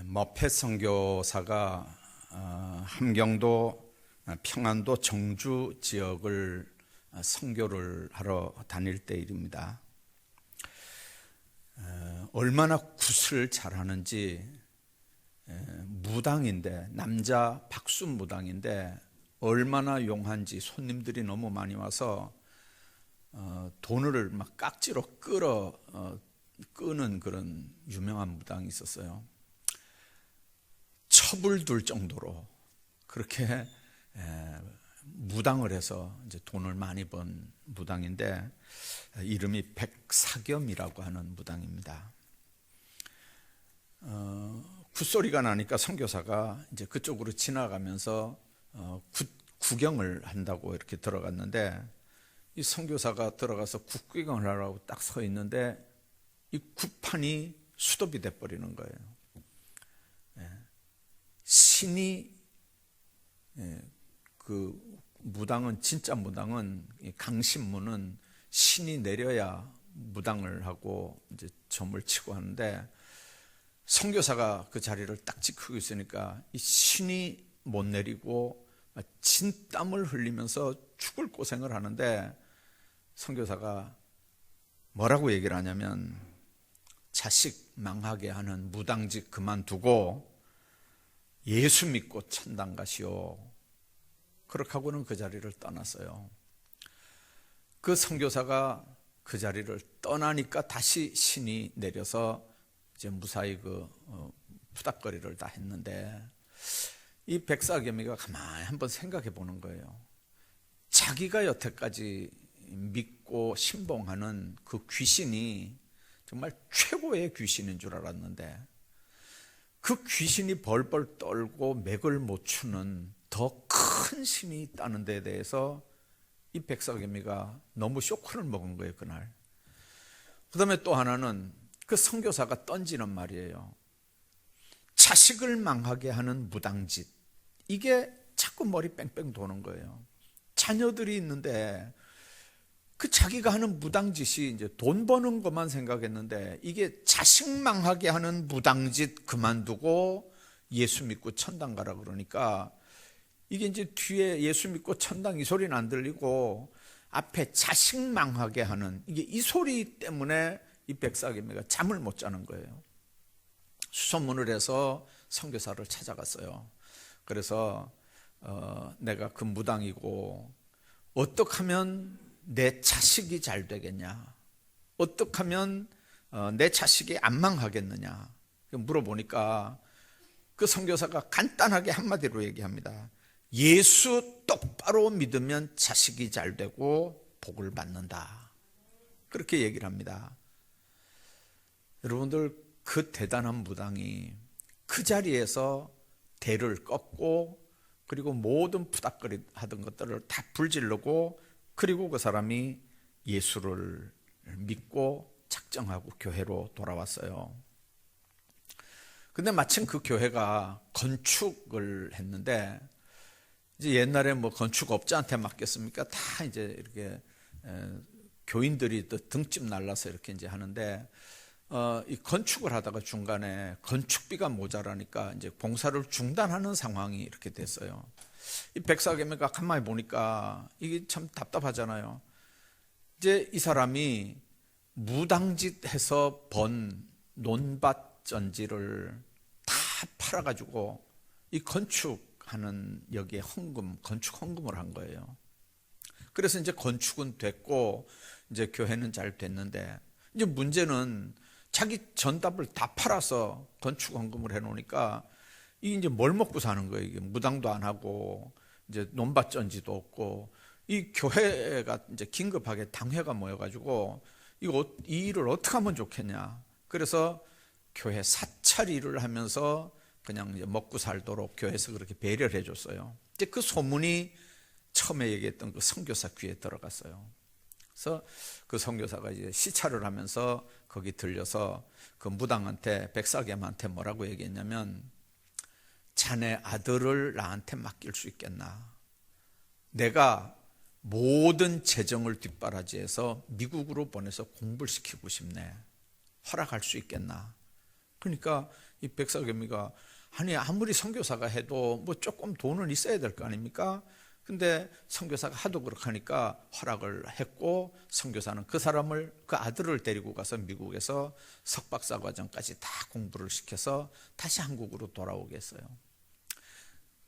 머펫 선교사가 함경도, 평안도, 정주 지역을 선교를 하러 다닐 때 일입니다. 얼마나 굿을 잘하는지, 무당인데, 남자 박수 무당인데 얼마나 용한지 손님들이 너무 많이 와서 돈을 막 깍지로 끄는 그런 유명한 무당이 있었어요. 첩을 둘 정도로 그렇게 무당을 해서 이제 돈을 많이 번 무당인데, 이름이 백사겸이라고 하는 무당입니다. 굿소리가 나니까 선교사가 이제 그쪽으로 지나가면서 구경을 한다고 이렇게 들어갔는데, 이 선교사가 들어가서 굿구경을 하라고 딱 서 있는데 이 굿판이 수도비 돼 버리는 거예요. 신이, 그 무당은, 진짜 무당은, 강신무는 신이 내려야 무당을 하고 이제 점을 치고 하는데, 선교사가 그 자리를 딱 지키고 있으니까 이 신이 못 내리고 진땀을 흘리면서 죽을 고생을 하는데, 선교사가 뭐라고 얘기를 하냐면, 자식 망하게 하는 무당직 그만두고 예수 믿고 천당 가시오. 그렇게 하고는 그 자리를 떠났어요. 그 선교사가 그 자리를 떠나니까 다시 신이 내려서 이제 무사히 푸닥거리를 다 했는데, 이 백사겸이가 가만히 한번 생각해 보는 거예요. 자기가 여태까지 믿고 신봉하는 그 귀신이 정말 최고의 귀신인 줄 알았는데, 그 귀신이 벌벌 떨고 맥을 못 추는 더 큰 신이 있다는 데에 대해서 이 백사겸이가 너무 쇼크를 먹은 거예요, 그날. 그 다음에 또 하나는 그 선교사가 던지는 말이에요. 자식을 망하게 하는 무당짓. 이게 자꾸 머리 뺑뺑 도는 거예요. 자녀들이 있는데 그 자기가 하는 무당짓이 이제 돈 버는 것만 생각했는데, 이게 자식 망하게 하는 무당짓 그만두고 예수 믿고 천당 가라 그러니까, 이게 이제 뒤에 예수 믿고 천당 이 소리는 안 들리고 앞에 자식 망하게 하는, 이게 이 소리 때문에 이 백사겸이가 잠을 못 자는 거예요. 수소문을 해서 선교사를 찾아갔어요. 그래서 내가 그 무당이고 어떻게 하면 내 자식이 잘 되겠냐, 어떻게 하면 내 자식이 안 망하겠느냐 물어보니까, 그 선교사가 간단하게 한마디로 얘기합니다. 예수 똑바로 믿으면 자식이 잘 되고 복을 받는다. 그렇게 얘기를 합니다. 여러분들, 그 대단한 무당이 그 자리에서 대를 꺾고, 그리고 모든 푸닥거리 하던 것들을 다 불질르고, 그리고 그 사람이 예수를 믿고 작정하고 교회로 돌아왔어요. 근데 마침 그 교회가 건축을 했는데, 이제 옛날에 뭐 건축업자한테 맡겼습니까? 다 이제 이렇게 교인들이 또 등짐 날라서 이렇게 이제 하는데, 이 건축을 하다가 중간에 건축비가 모자라니까 이제 공사를 중단하는 상황이 이렇게 됐어요. 이 백사겸이가 가만히 보니까 이게 참 답답하잖아요. 이제 이 사람이 무당짓 해서 번 논밭 전지를 다 팔아가지고 이 건축하는 여기에 건축 헌금을 한 거예요. 그래서 이제 건축은 됐고 이제 교회는 잘 됐는데, 이제 문제는 자기 전답을 다 팔아서 건축 헌금을 해놓으니까 이게 이제 뭘 먹고 사는 거예요. 이게 무당도 안 하고 이제 논밭 전지도 없고, 이 교회가 이제 긴급하게 당회가 모여가지고 이 일을 어떻게 하면 좋겠냐. 그래서 교회 사찰일을 하면서 그냥 이제 먹고 살도록 교회에서 그렇게 배려를 해줬어요. 이제 그 소문이 처음에 얘기했던 그 선교사 귀에 들어갔어요. 그래서 그 선교사가 이제 시찰을 하면서 거기 들려서 그 무당한테, 백사겸한테 뭐라고 얘기했냐면, 자네 아들을 나한테 맡길 수 있겠나? 내가 모든 재정을 뒷바라지해서 미국으로 보내서 공부를 시키고 싶네. 허락할 수 있겠나? 그러니까 이 백사개미가 아니 아무리 선교사가 해도 뭐 조금 돈은 있어야 될 거 아닙니까? 근데 선교사가 하도 그렇게 하니까 허락을 했고, 선교사는 그 사람을, 그 아들을 데리고 가서 미국에서 석박사 과정까지 다 공부를 시켜서 다시 한국으로 돌아오게 했어요.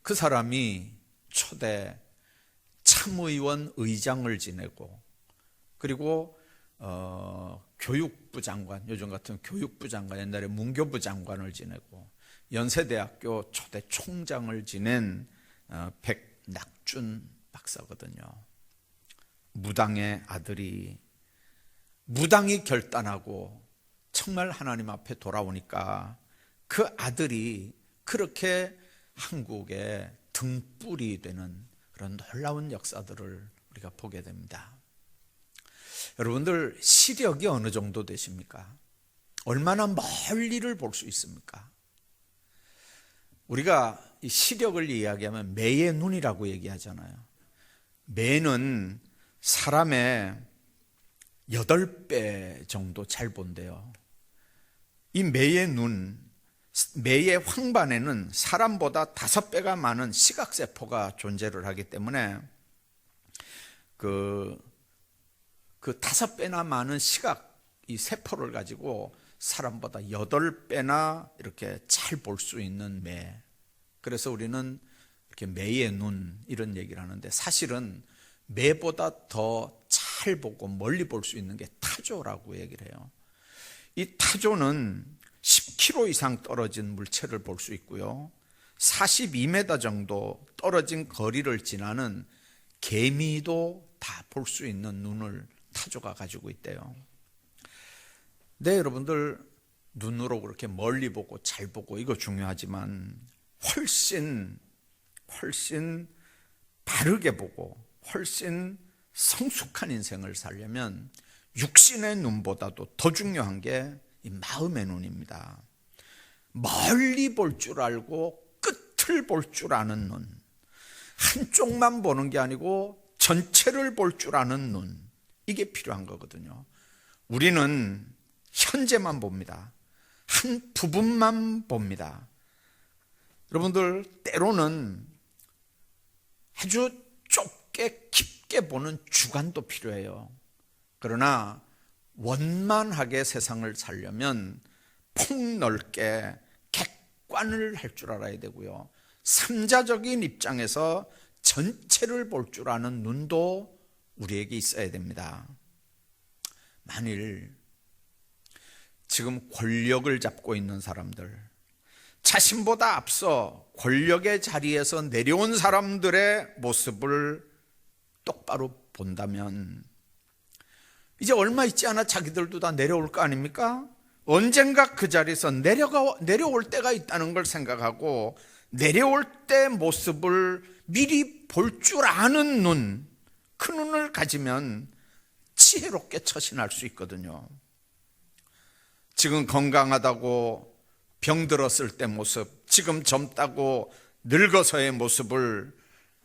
그 사람이 초대 참의원 의장을 지내고, 그리고 교육부 장관, 요즘 같은 교육부 장관, 옛날에 문교부 장관을 지내고, 연세대학교 초대 총장을 지낸 백낙준 박사거든요. 무당의 아들이 무당이 결단하고 정말 하나님 앞에 돌아오니까 그 아들이 그렇게 한국의 등불이 되는 그런 놀라운 역사들을 우리가 보게 됩니다. 여러분들 시력이 어느 정도 되십니까? 얼마나 멀리를 볼 수 있습니까? 우리가 이 시력을 이야기하면 매의 눈이라고 얘기하잖아요. 매는 사람의 8배 정도 잘 본대요. 이 매의 눈, 매의 황반에는 사람보다 5배가 많은 시각세포가 존재를 하기 때문에 그 5배나 많은 시각 이 세포를 가지고 사람보다 8배나 이렇게 잘 볼 수 있는 매. 그래서 우리는 이렇게 매의 눈 이런 얘기를 하는데, 사실은 매보다 더 잘 보고 멀리 볼 수 있는 게 타조라고 얘기를 해요. 이 타조는 10km 이상 떨어진 물체를 볼 수 있고요, 42m 정도 떨어진 거리를 지나는 개미도 다 볼 수 있는 눈을 타조가 가지고 있대요. 네, 여러분들 눈으로 그렇게 멀리 보고 잘 보고 이거 중요하지만 훨씬 바르게 보고 훨씬 성숙한 인생을 살려면 육신의 눈보다도 더 중요한 게 이 마음의 눈입니다. 멀리 볼 줄 알고 끝을 볼 줄 아는 눈, 한쪽만 보는 게 아니고 전체를 볼 줄 아는 눈, 이게 필요한 거거든요. 우리는 현재만 봅니다. 한 부분만 봅니다. 여러분들 때로는 아주 좁게 깊게 보는 주관도 필요해요. 그러나 원만하게 세상을 살려면 폭넓게 객관을 할 줄 알아야 되고요, 삼자적인 입장에서 전체를 볼 줄 아는 눈도 우리에게 있어야 됩니다. 만일 지금 권력을 잡고 있는 사람들, 자신보다 앞서 권력의 자리에서 내려온 사람들의 모습을 똑바로 본다면 이제 얼마 있지 않아 자기들도 다 내려올 거 아닙니까? 언젠가 그 자리에서 내려올 때가 있다는 걸 생각하고 내려올 때 모습을 미리 볼 줄 아는 눈, 그 눈을 가지면 지혜롭게 처신할 수 있거든요. 지금 건강하다고 병들었을 때 모습, 지금 젊다고 늙어서의 모습을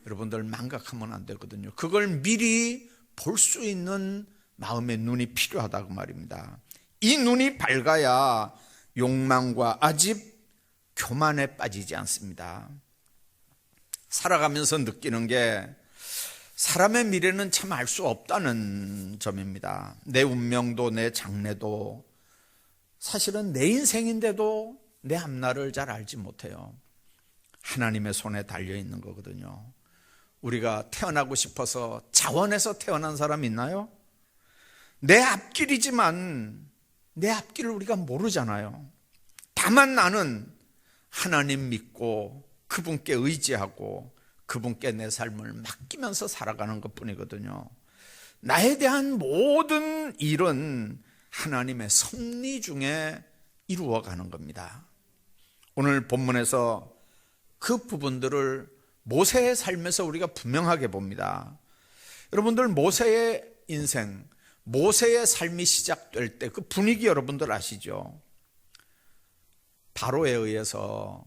여러분들 망각하면 안 되거든요. 그걸 미리 볼 수 있는 마음의 눈이 필요하다고 말입니다. 이 눈이 밝아야 욕망과 아집, 교만에 빠지지 않습니다. 살아가면서 느끼는 게 사람의 미래는 참 알 수 없다는 점입니다. 내 운명도 내 장래도 사실은 내 인생인데도 내 앞날을 잘 알지 못해요. 하나님의 손에 달려있는 거거든요. 우리가 태어나고 싶어서 자원해서 태어난 사람 있나요? 내 앞길이지만 내 앞길을 우리가 모르잖아요. 다만 나는 하나님 믿고 그분께 의지하고 그분께 내 삶을 맡기면서 살아가는 것뿐이거든요. 나에 대한 모든 일은 하나님의 섭리 중에 이루어가는 겁니다. 오늘 본문에서 그 부분들을 모세의 삶에서 우리가 분명하게 봅니다. 여러분들 모세의 인생, 모세의 삶이 시작될 때 그 분위기 여러분들 아시죠? 바로에 의해서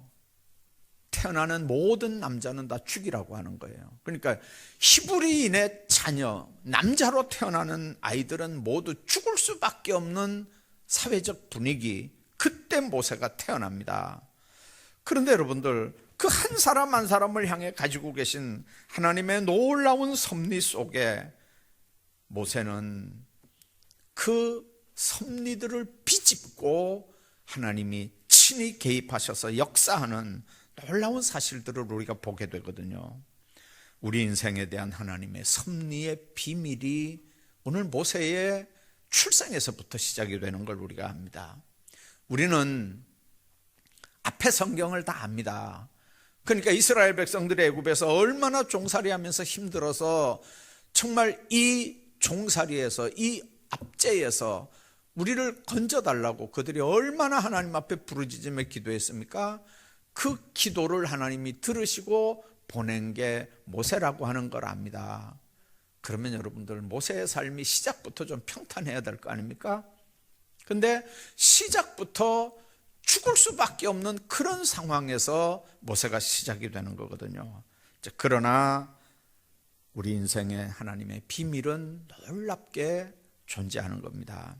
태어나는 모든 남자는 다 죽이라고 하는 거예요. 그러니까 히브리인의 자녀, 남자로 태어나는 아이들은 모두 죽을 수밖에 없는 사회적 분위기, 그때 그때 모세가 태어납니다. 그런데 여러분들, 그 한 사람 한 사람을 향해 가지고 계신 하나님의 놀라운 섭리 속에 모세는 그 섭리들을 비집고 하나님이 친히 개입하셔서 역사하는 놀라운 사실들을 우리가 보게 되거든요. 우리 인생에 대한 하나님의 섭리의 비밀이 오늘 모세의 출생에서부터 시작이 되는 걸 우리가 압니다. 우리는 앞에 성경을 다 압니다. 그러니까 이스라엘 백성들이 애굽에서 얼마나 종살이하면서 힘들어서 정말 이 종살이에서, 이 압제에서 우리를 건져달라고 그들이 얼마나 하나님 앞에 부르짖으며 기도했습니까? 그 기도를 하나님이 들으시고 보낸 게 모세라고 하는 걸 압니다. 그러면 여러분들, 모세의 삶이 시작부터 좀 평탄해야 될 거 아닙니까? 근데 시작부터 죽을 수밖에 없는 그런 상황에서 모세가 시작이 되는 거거든요. 그러나 우리 인생의 하나님의 비밀은 놀랍게 존재하는 겁니다.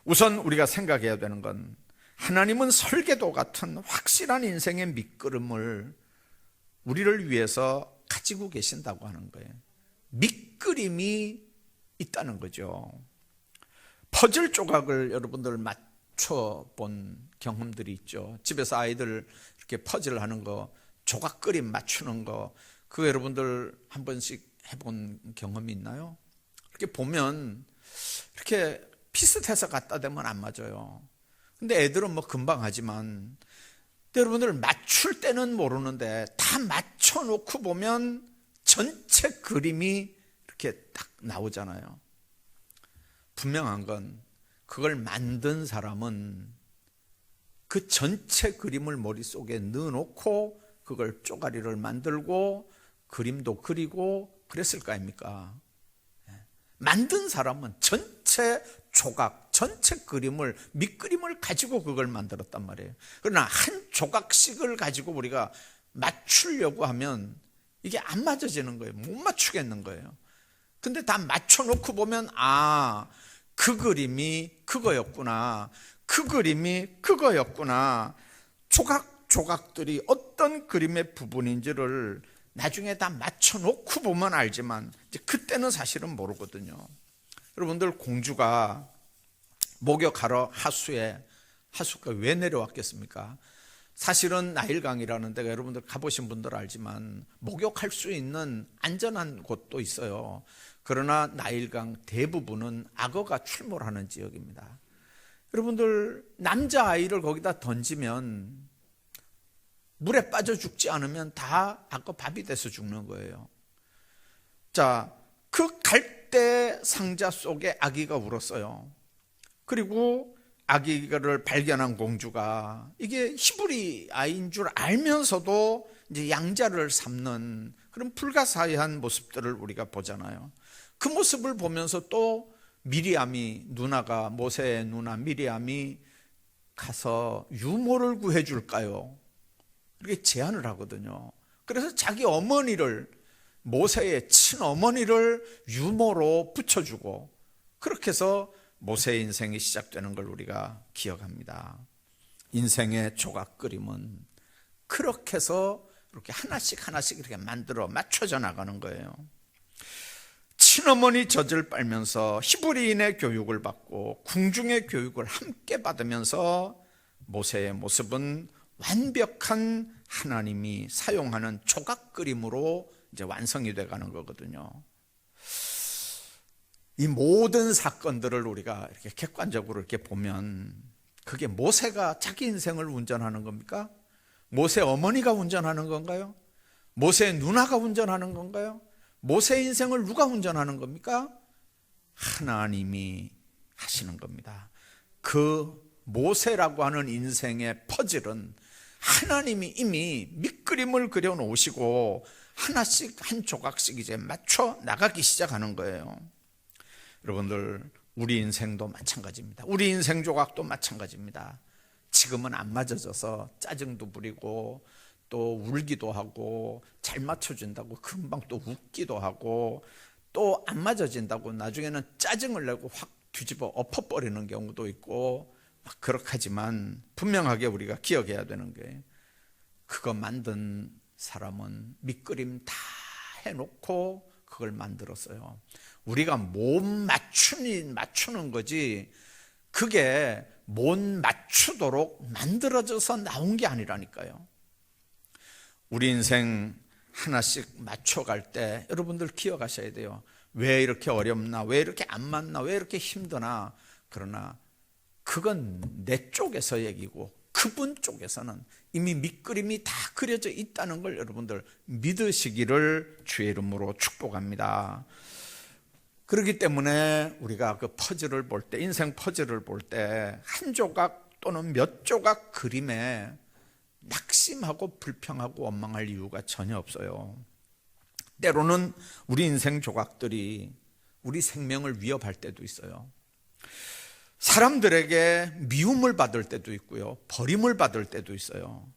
우선 우리가 생각해야 되는 건, 하나님은 설계도 같은 확실한 인생의 밑그림을 우리를 위해서 가지고 계신다고 하는 거예요. 밑그림이 있다는 거죠. 퍼즐 조각을 여러분들 맞춰본 경험들이 있죠. 집에서 아이들 이렇게 퍼즐 하는 거, 조각 그림 맞추는 거, 그거 여러분들 한 번씩 해본 경험이 있나요? 이렇게 보면 이렇게 비슷해서 갖다 대면 안 맞아요. 근데 애들은 뭐 금방 하지만, 여러분들 맞출 때는 모르는데 다 맞춰놓고 보면 전체 그림이 이렇게 딱 나오잖아요. 분명한 건, 그걸 만든 사람은 그 전체 그림을 머릿속에 넣어놓고 그걸 쪼가리를 만들고 그림도 그리고 그랬을 거 아닙니까? 만든 사람은 전체 조각, 전체 그림을, 밑그림을 가지고 그걸 만들었단 말이에요. 그러나 한 조각씩을 가지고 우리가 맞추려고 하면 이게 안 맞아지는 거예요. 못 맞추겠는 거예요. 근데 다 맞춰놓고 보면, 아, 그 그림이 그거였구나, 그 그림이 그거였구나. 조각들이 어떤 그림의 부분인지를 나중에 다 맞춰놓고 보면 알지만, 이제 그때는 사실은 모르거든요. 여러분들, 공주가 목욕하러 하수가 왜 내려왔겠습니까? 사실은 나일강이라는 데가, 여러분들 가보신 분들 알지만 목욕할 수 있는 안전한 곳도 있어요. 그러나 나일강 대부분은 악어가 출몰하는 지역입니다. 여러분들, 남자아이를 거기다 던지면 물에 빠져 죽지 않으면 다 악어 밥이 돼서 죽는 거예요. 자, 그 갈대 상자 속에 아기가 울었어요. 그리고 아기를 발견한 공주가 이게 히브리 아이인 줄 알면서도 이제 양자를 삼는 그런 불가사의한 모습들을 우리가 보잖아요. 그 모습을 보면서 또 미리암이, 누나가, 모세의 누나 미리암이 가서 유모를 구해줄까요? 이렇게 제안을 하거든요. 그래서 자기 어머니를, 모세의 친어머니를 유모로 붙여주고, 그렇게 해서 모세의 인생이 시작되는 걸 우리가 기억합니다. 인생의 조각 그림은 그렇게 해서 이렇게 하나씩 이렇게 만들어 맞춰져 나가는 거예요. 친어머니 젖을 빨면서 히브리인의 교육을 받고 궁중의 교육을 함께 받으면서 모세의 모습은 완벽한 하나님이 사용하는 조각 그림으로 이제 완성이 돼 가는 거거든요. 이 모든 사건들을 우리가 이렇게 객관적으로 이렇게 보면, 그게 모세가 자기 인생을 운전하는 겁니까? 모세 어머니가 운전하는 건가요? 모세 누나가 운전하는 건가요? 모세의 인생을 누가 운전하는 겁니까? 하나님이 하시는 겁니다. 그 모세라고 하는 인생의 퍼즐은 하나님이 이미 밑그림을 그려 놓으시고 하나씩 한 조각씩 이제 맞춰 나가기 시작하는 거예요. 여러분들, 우리 인생도 마찬가지입니다. 우리 인생 조각도 마찬가지입니다. 지금은 안 맞아져서 짜증도 부리고 또 울기도 하고, 잘 맞춰준다고 금방 또 웃기도 하고, 또 안 맞아진다고 나중에는 짜증을 내고 확 뒤집어 엎어버리는 경우도 있고, 그렇하지만 분명하게 우리가 기억해야 되는 게, 그거 만든 사람은 밑그림 다 해놓고 그걸 만들었어요. 우리가 못 맞추는 거지, 그게 못 맞추도록 만들어져서 나온 게 아니라니까요. 우리 인생 하나씩 맞춰갈 때 여러분들 기억하셔야 돼요. 왜 이렇게 어렵나, 왜 이렇게 안 맞나, 왜 이렇게 힘드나. 그러나 그건 내 쪽에서 얘기고, 그분 쪽에서는 이미 밑그림이 다 그려져 있다는 걸 여러분들 믿으시기를 주의 이름으로 축복합니다. 그렇기 때문에 우리가 그 퍼즐을 볼 때, 인생 퍼즐을 볼 때 한 조각 또는 몇 조각 그림에 낙심하고 불평하고 원망할 이유가 전혀 없어요. 때로는 우리 인생 조각들이 우리 생명을 위협할 때도 있어요. 사람들에게 미움을 받을 때도 있고요, 버림을 받을 때도 있어요.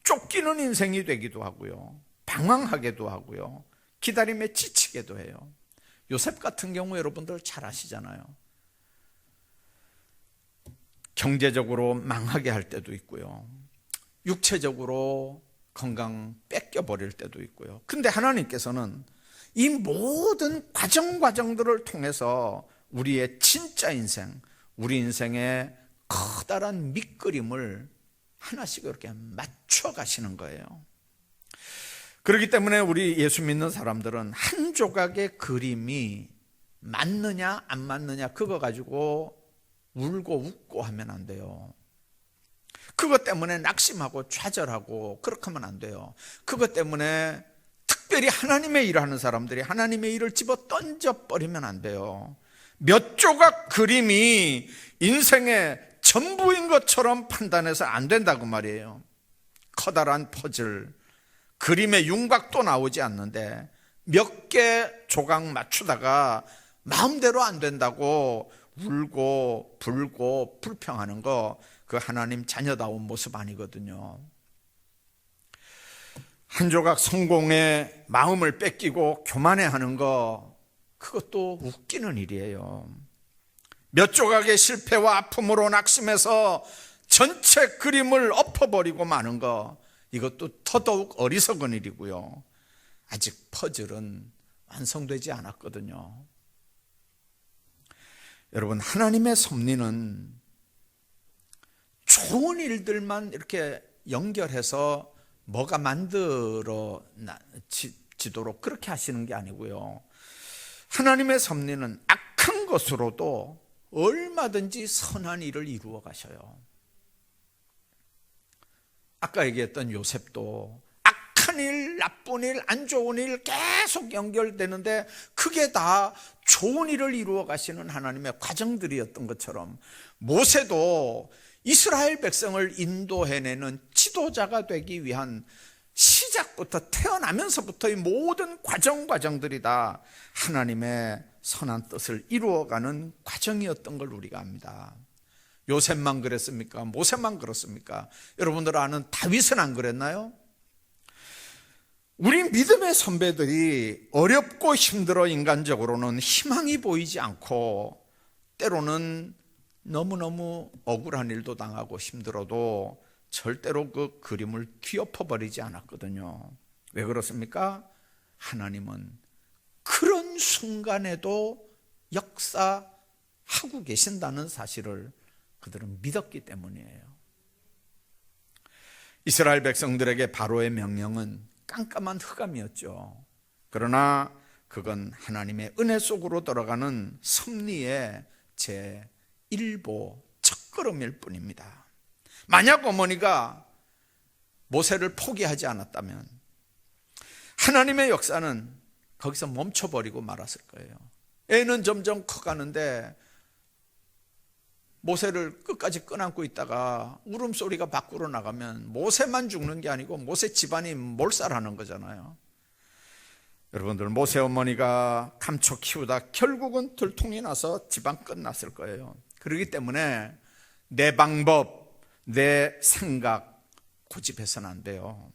쫓기는 인생이 되기도 하고요, 방황하게도 하고요, 기다림에 지치게도 해요. 요셉 같은 경우 여러분들 잘 아시잖아요. 경제적으로 망하게 할 때도 있고요, 육체적으로 건강 뺏겨버릴 때도 있고요. 근데 하나님께서는 이 모든 과정들을 통해서 우리의 진짜 인생, 우리 인생의 커다란 밑그림을 하나씩 이렇게 맞춰 가시는 거예요. 그렇기 때문에 우리 예수 믿는 사람들은 한 조각의 그림이 맞느냐 안 맞느냐 그거 가지고 울고 웃고 하면 안 돼요. 그것 때문에 낙심하고 좌절하고 그렇게 하면 안 돼요. 그것 때문에 특별히 하나님의 일을 하는 사람들이 하나님의 일을 집어 던져버리면 안 돼요. 몇 조각 그림이 인생의 전부인 것처럼 판단해서 안 된다고 말이에요. 커다란 퍼즐, 그림의 윤곽도 나오지 않는데 몇 개 조각 맞추다가 마음대로 안 된다고 울고 불고 불평하는 거, 그 하나님 자녀다운 모습 아니거든요. 한 조각 성공에 마음을 뺏기고 교만해하는 거, 그것도 웃기는 일이에요. 몇 조각의 실패와 아픔으로 낙심해서 전체 그림을 엎어버리고 마는 거, 이것도 더더욱 어리석은 일이고요. 아직 퍼즐은 완성되지 않았거든요. 여러분, 하나님의 섭리는 좋은 일들만 이렇게 연결해서 뭐가 만들어지도록 그렇게 하시는 게 아니고요. 하나님의 섭리는 악한 것으로도 얼마든지 선한 일을 이루어 가셔요. 아까 얘기했던 요셉도 악한 일, 나쁜 일, 안 좋은 일 계속 연결되는데 그게 다 좋은 일을 이루어 가시는 하나님의 과정들이었던 것처럼, 모세도 이스라엘 백성을 인도해내는 지도자가 되기 위한 시작부터, 태어나면서부터의 모든 과정들이 다 하나님의 선한 뜻을 이루어가는 과정이었던 걸 우리가 압니다. 요셉만 그랬습니까? 모세만 그렇습니까? 여러분들 아는 다윗은 안 그랬나요? 우리 믿음의 선배들이 어렵고 힘들어 인간적으로는 희망이 보이지 않고, 때로는 너무너무 억울한 일도 당하고 힘들어도 절대로 그 그림을 뒤엎어버리지 않았거든요. 왜 그렇습니까? 하나님은 그런 순간에도 역사하고 계신다는 사실을 그들은 믿었기 때문이에요. 이스라엘 백성들에게 바로의 명령은 깜깜한 흑암이었죠. 그러나 그건 하나님의 은혜 속으로 들어가는 섭리의 제1보 첫걸음일 뿐입니다. 만약 어머니가 모세를 포기하지 않았다면 하나님의 역사는 거기서 멈춰버리고 말았을 거예요. 애는 점점 커가는데 모세를 끝까지 끈안고 있다가 울음소리가 밖으로 나가면 모세만 죽는 게 아니고 모세 집안이 몰살하는 거잖아요. 여러분들, 모세 어머니가 감춰 키우다 결국은 들통이 나서 집안 끝났을 거예요. 그렇기 때문에 내 방법, 내 생각 고집해서는 안 돼요.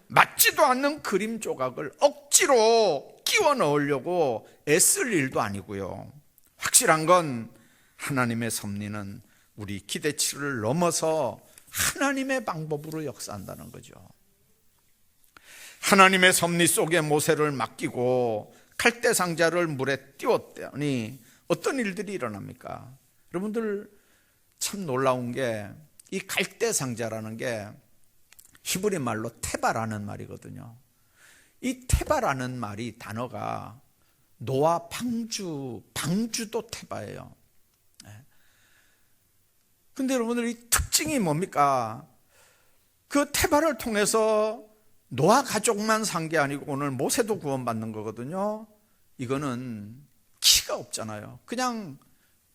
맞지도 않는 그림 조각을 억지로 끼워 넣으려고 애쓸 일도 아니고요. 확실한 건 하나님의 섭리는 우리 기대치를 넘어서 하나님의 방법으로 역사한다는 거죠. 하나님의 섭리 속에 모세를 맡기고 갈대 상자를 물에 띄웠더니 어떤 일들이 일어납니까? 여러분들 참 놀라운 게 이 갈대 상자라는 게 히브리 말로 테바라는 말이거든요. 이 테바라는 말이 단어가 노아 방주도 테바예요. 근데 여러분들 이 특징이 뭡니까? 그 테바를 통해서 노아 가족만 산 게 아니고 오늘 모세도 구원받는 거거든요. 이거는 키가 없잖아요. 그냥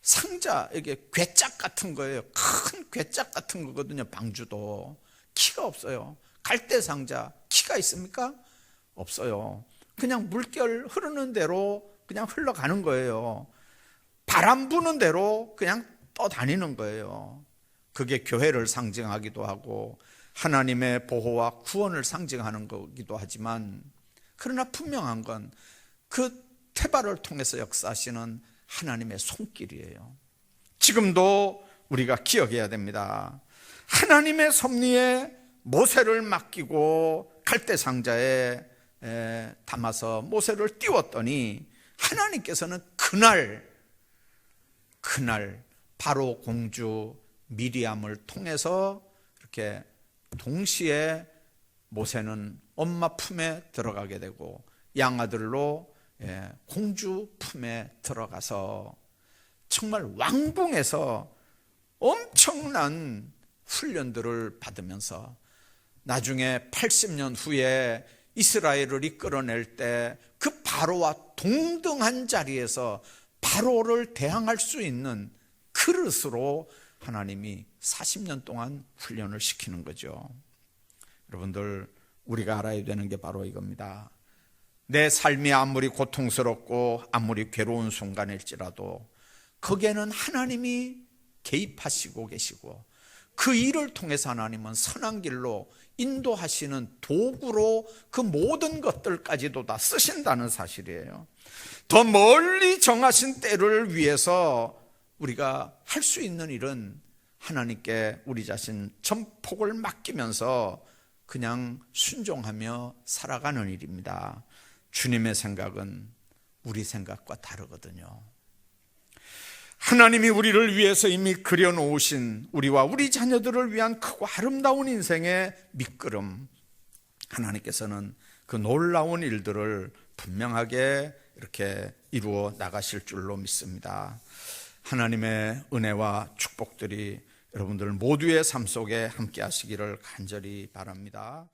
상자, 이게 괴짝 같은 거예요. 큰 괴짝 같은 거거든요. 방주도 키가 없어요. 갈대 상자 키가 있습니까? 없어요. 그냥 물결 흐르는 대로 그냥 흘러가는 거예요. 바람 부는 대로 그냥 떠다니는 거예요. 그게 교회를 상징하기도 하고 하나님의 보호와 구원을 상징하는 거기도 하지만, 그러나 분명한 건 그 테바를 통해서 역사하시는 하나님의 손길이에요. 지금도 우리가 기억해야 됩니다. 하나님의 섭리에 모세를 맡기고 갈대 상자에 담아서 모세를 띄웠더니 하나님께서는 그날 바로 공주 미리암을 통해서 이렇게 동시에 모세는 엄마 품에 들어가게 되고 양아들로 공주 품에 들어가서 정말 왕궁에서 엄청난 훈련들을 받으면서 나중에 80년 후에 이스라엘을 이끌어낼 때 그 바로와 동등한 자리에서 바로를 대항할 수 있는 그릇으로 하나님이 40년 동안 훈련을 시키는 거죠. 여러분들, 우리가 알아야 되는 게 바로 이겁니다. 내 삶이 아무리 고통스럽고 아무리 괴로운 순간일지라도 거기에는 하나님이 개입하시고 계시고 그 일을 통해서 하나님은 선한 길로 인도하시는 도구로 그 모든 것들까지도 다 쓰신다는 사실이에요. 더 멀리 정하신 때를 위해서 우리가 할 수 있는 일은 하나님께 우리 자신 전폭을 맡기면서 그냥 순종하며 살아가는 일입니다. 주님의 생각은 우리 생각과 다르거든요. 하나님이 우리를 위해서 이미 그려놓으신 우리와 우리 자녀들을 위한 크고 아름다운 인생의 밑거름, 하나님께서는 그 놀라운 일들을 분명하게 이렇게 이루어 나가실 줄로 믿습니다. 하나님의 은혜와 축복들이 여러분들 모두의 삶 속에 함께 하시기를 간절히 바랍니다.